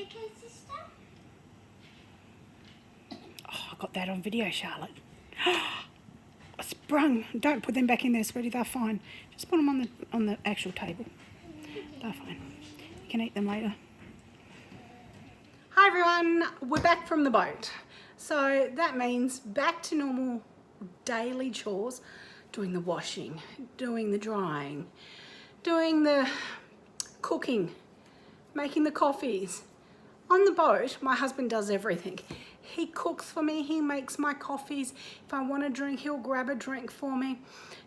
okay, sister? Oh, I got that on video, Charlotte. I sprung. Don't put them back in there, sweetie. They're fine. Just put them on the actual table. They're fine. You can eat them later. Hi everyone, we're back from the boat. So that means back to normal daily chores, doing the washing, doing the drying, doing the cooking, making the coffees. On the boat, my husband does everything. He cooks for me, he makes my coffees. If I want a drink, he'll grab a drink for me.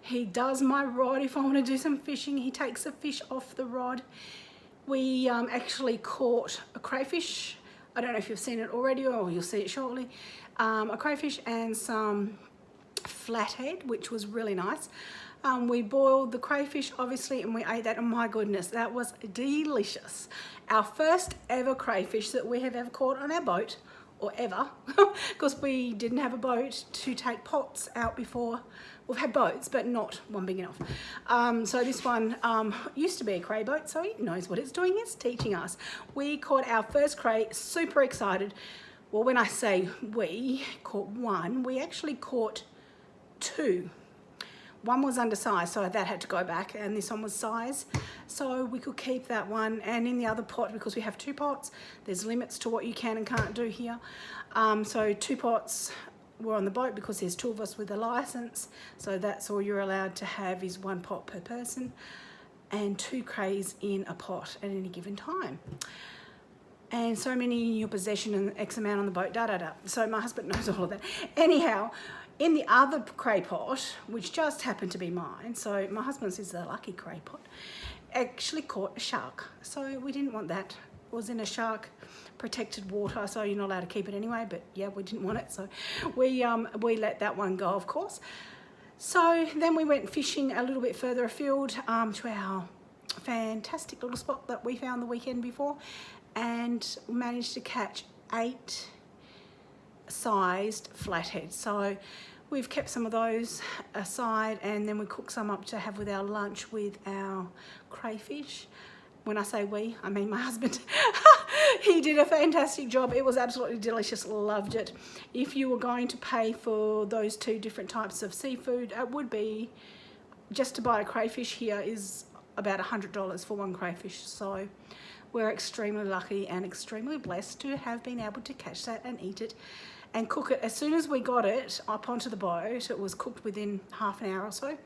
He does my rod. If I want to do some fishing, he takes the fish off the rod. We actually caught a crayfish. I don't know if you've seen it already or you'll see it shortly. A crayfish and some flathead, which was really nice. We boiled the crayfish, obviously, and we ate that. And my goodness, that was delicious. Our first ever crayfish that we have ever caught on our boat, or ever, because we didn't have a boat to take pots out before. We've had boats, but not one big enough. So this one used to be a cray boat, so it knows what it's doing. It's teaching us. We caught our first cray, super excited. Well, when I say we caught one, we actually caught two. One was undersized, so that had to go back, and this one was size, so we could keep that one. And in the other pot, because we have two pots, there's limits to what you can and can't do here. So two pots were on the boat because there's two of us with a license, so that's all you're allowed to have is one pot per person, and two crays in a pot at any given time. And so many in your possession and X amount on the boat, So my husband knows all of that. Anyhow, in the other cray pot, which just happened to be mine, so my husband's is the lucky cray pot, actually caught a shark. So we didn't want that. It was in a shark protected water, so you're not allowed to keep it anyway, but yeah, we didn't want it, so we let that one go, of course. So then we went fishing a little bit further afield to our fantastic little spot that we found the weekend before, and managed to catch 8 sized flatheads. So we've kept some of those aside, and then we cooked some up to have with our lunch with our crayfish. When I say we, I mean my husband. He did a fantastic job. It was absolutely delicious. Loved it. If you were going to pay for those 2 different types of seafood, it would be, just to buy a crayfish here is about $100 for one crayfish. So we're extremely lucky and extremely blessed to have been able to catch that and eat it and cook it. As soon as we got it up onto the boat, it was cooked within half an hour or so,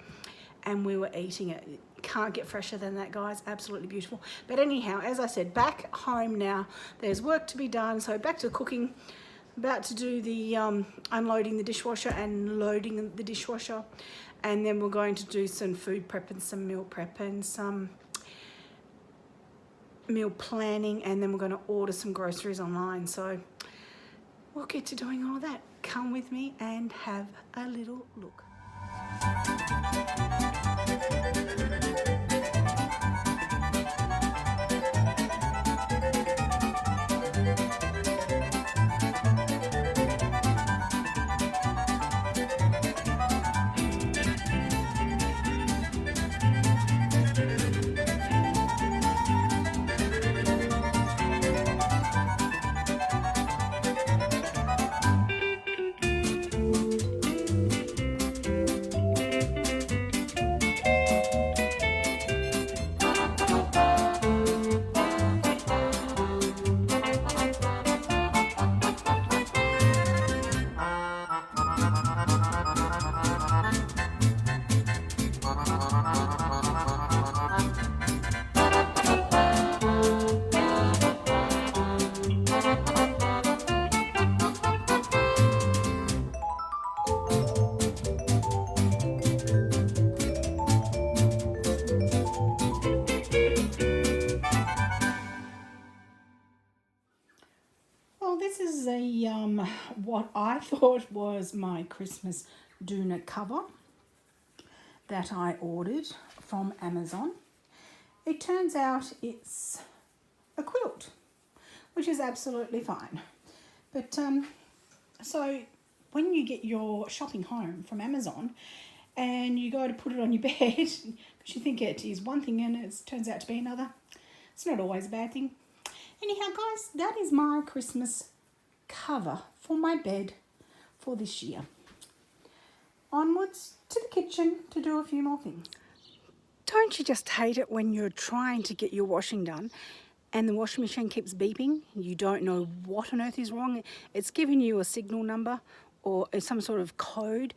and we were eating it. Can't get fresher than that, guys. Absolutely beautiful. But anyhow, as I said, back home now, there's work to be done. So back to cooking, about to do the unloading the dishwasher and loading the dishwasher, and then we're going to do some food prep and some meal prep and some meal planning, and then we're going to order some groceries online. So we'll get to doing all that. Come with me and have a little look. Well, this is a what I thought was my Christmas doona cover that I ordered from Amazon. It turns out it's a quilt, which is absolutely fine. But so when you get your shopping home from Amazon and you go to put it on your bed, because you think it is one thing and it turns out to be another, it's not always a bad thing. Anyhow, guys, that is my Christmas cover for my bed for this year. Onwards to the kitchen to do a few more things. Don't you just hate it when you're trying to get your washing done and the washing machine keeps beeping? You don't know what on earth is wrong. It's giving you a signal number or some sort of code.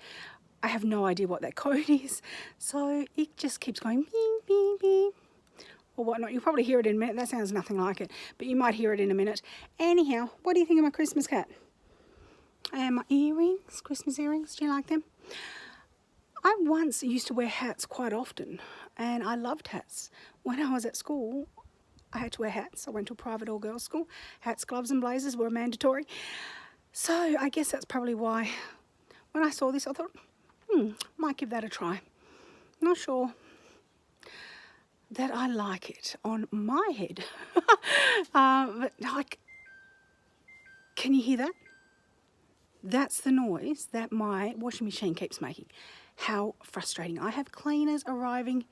I have no idea what that code is. So it just keeps going beep, beep, beep, or whatnot. You'll probably hear it in a minute. That sounds nothing like it, but you might hear it in a minute. Anyhow, what do you think of my Christmas cat? And my earrings, Christmas earrings, do you like them? I once used to wear hats quite often, and I loved hats. When I was at school, I had to wear hats. I went to a private all-girls school. Hats, gloves and blazers were mandatory. So I guess that's probably why when I saw this I thought, might give that a try. Not sure that I like it on my head. But like, can you hear that? That's the noise that my washing machine keeps making. How frustrating. I have cleaners arriving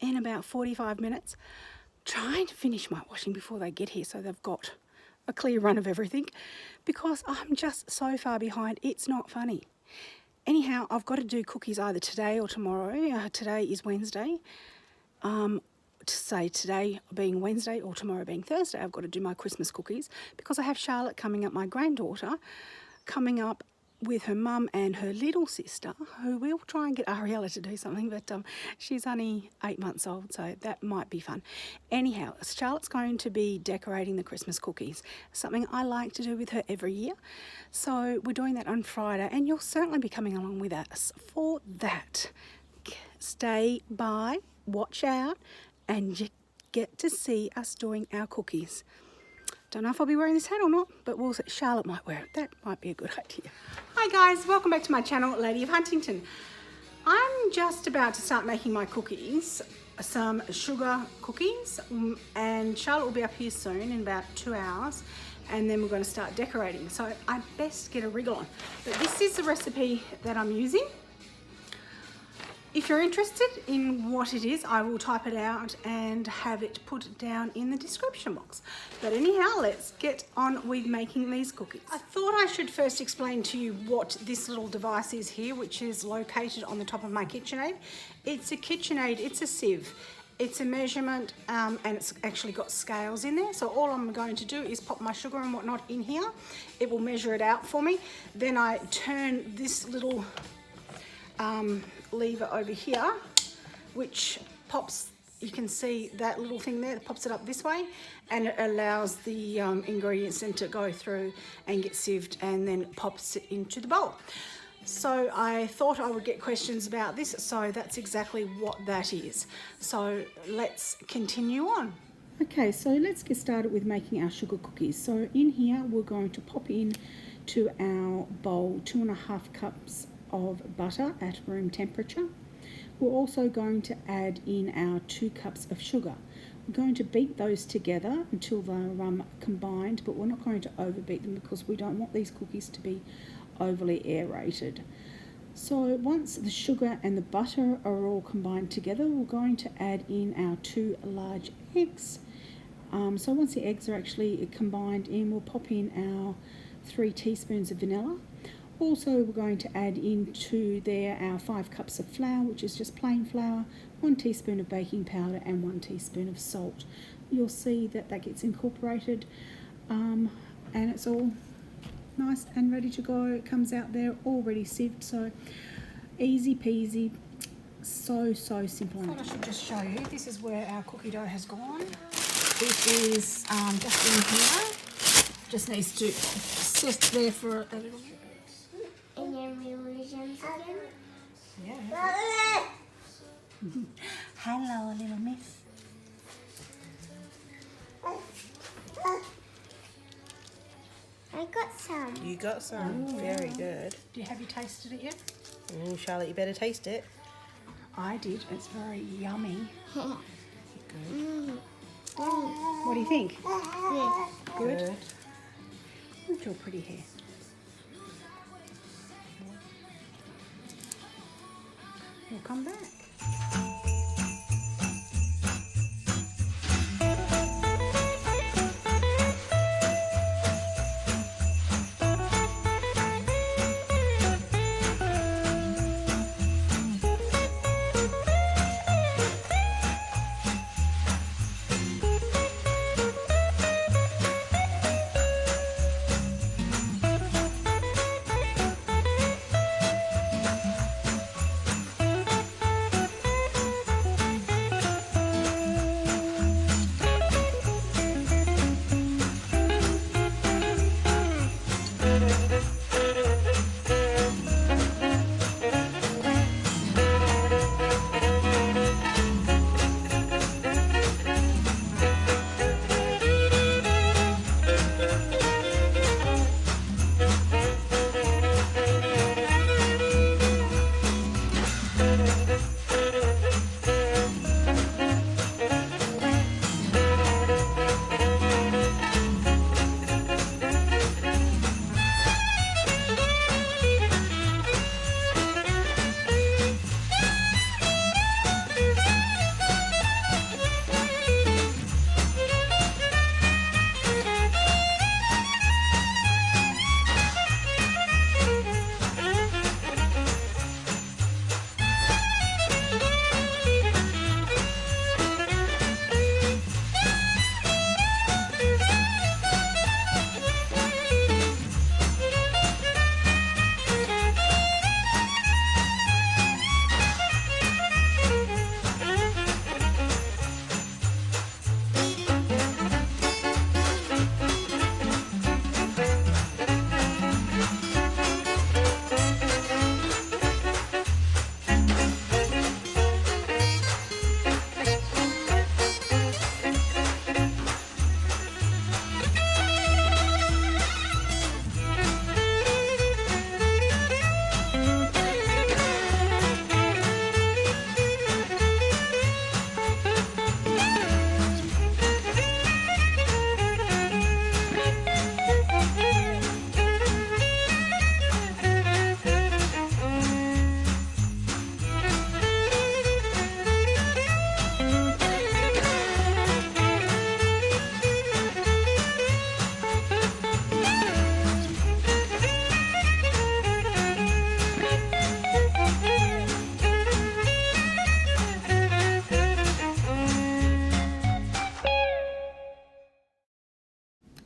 in about 45 minutes, trying to finish my washing before they get here so they've got a clear run of everything, because I'm just so far behind. It's not funny. Anyhow, I've got to do cookies either today or tomorrow. Today is Wednesday. To say today being Wednesday or tomorrow being Thursday, I've got to do my Christmas cookies because I have Charlotte coming up, my granddaughter, coming up with her mum and her little sister, who will try and get Ariella to do something, but she's only 8 months old, so that might be fun. Anyhow, Charlotte's going to be decorating the Christmas cookies, something I like to do with her every year. So we're doing that on Friday, and you'll certainly be coming along with us for that. Stay by, watch out, and you get to see us doing our cookies. Don't know if I'll be wearing this hat or not, but we'll see. Charlotte might wear it. That might be a good idea. Hi guys, welcome back to my channel, Lady of Huntington. I'm just about to start making my cookies, some sugar cookies, and Charlotte will be up here soon in about 2 hours, and then we're going to start decorating. So I best get a wriggle on. But this is the recipe that I'm using. If you're interested in what it is, I will type it out and have it put down in the description box. But anyhow, let's get on with making these cookies. I thought I should first explain to you what this little device is here, which is located on the top of my KitchenAid. It's a KitchenAid, it's a sieve. It's a measurement and it's actually got scales in there. So all I'm going to do is pop my sugar and whatnot in here. It will measure it out for me. Then I turn this little lever over here, which pops, you can see that little thing there that pops it up this way, and it allows the ingredients then to go through and get sieved and then pops it into the bowl. So I thought I would get questions about this, so that's exactly what that is. So let's continue on. Okay, so let's get started with making our sugar cookies. So in here we're going to pop in to our bowl 2.5 cups of butter at room temperature. We're also going to add in our 2 cups of sugar. We're going to beat those together until they're combined, but we're not going to overbeat them because we don't want these cookies to be overly aerated. So once the sugar and the butter are all combined together, we're going to add in our 2 large eggs. So once the eggs are actually combined in, we'll pop in our 3 teaspoons of vanilla. Also, we're going to add into there our 5 cups of flour, which is just plain flour, 1 teaspoon of baking powder and 1 teaspoon of salt. You'll see that that gets incorporated and it's all nice and ready to go. It comes out there already sieved, so easy peasy, so simple. I thought I should just show you. This is where our cookie dough has gone. It is just in here. Just needs to sit there for a little bit. Yeah. Hello, little miss. I got some. You got some. Ooh. Very good. Have you tasted it yet? Oh, Charlotte, you better taste it. I did. It's very yummy. Good. What do you think? Good. Good. Look at your pretty hair. We'll come back.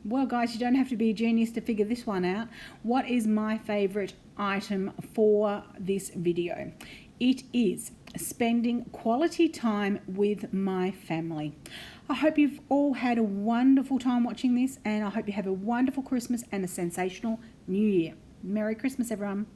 Well, guys, you don't have to be a genius to figure this one out. What is my favourite item for this video? It is spending quality time with my family. I hope you've all had a wonderful time watching this, and I hope you have a wonderful Christmas and a sensational New Year. Merry Christmas, everyone.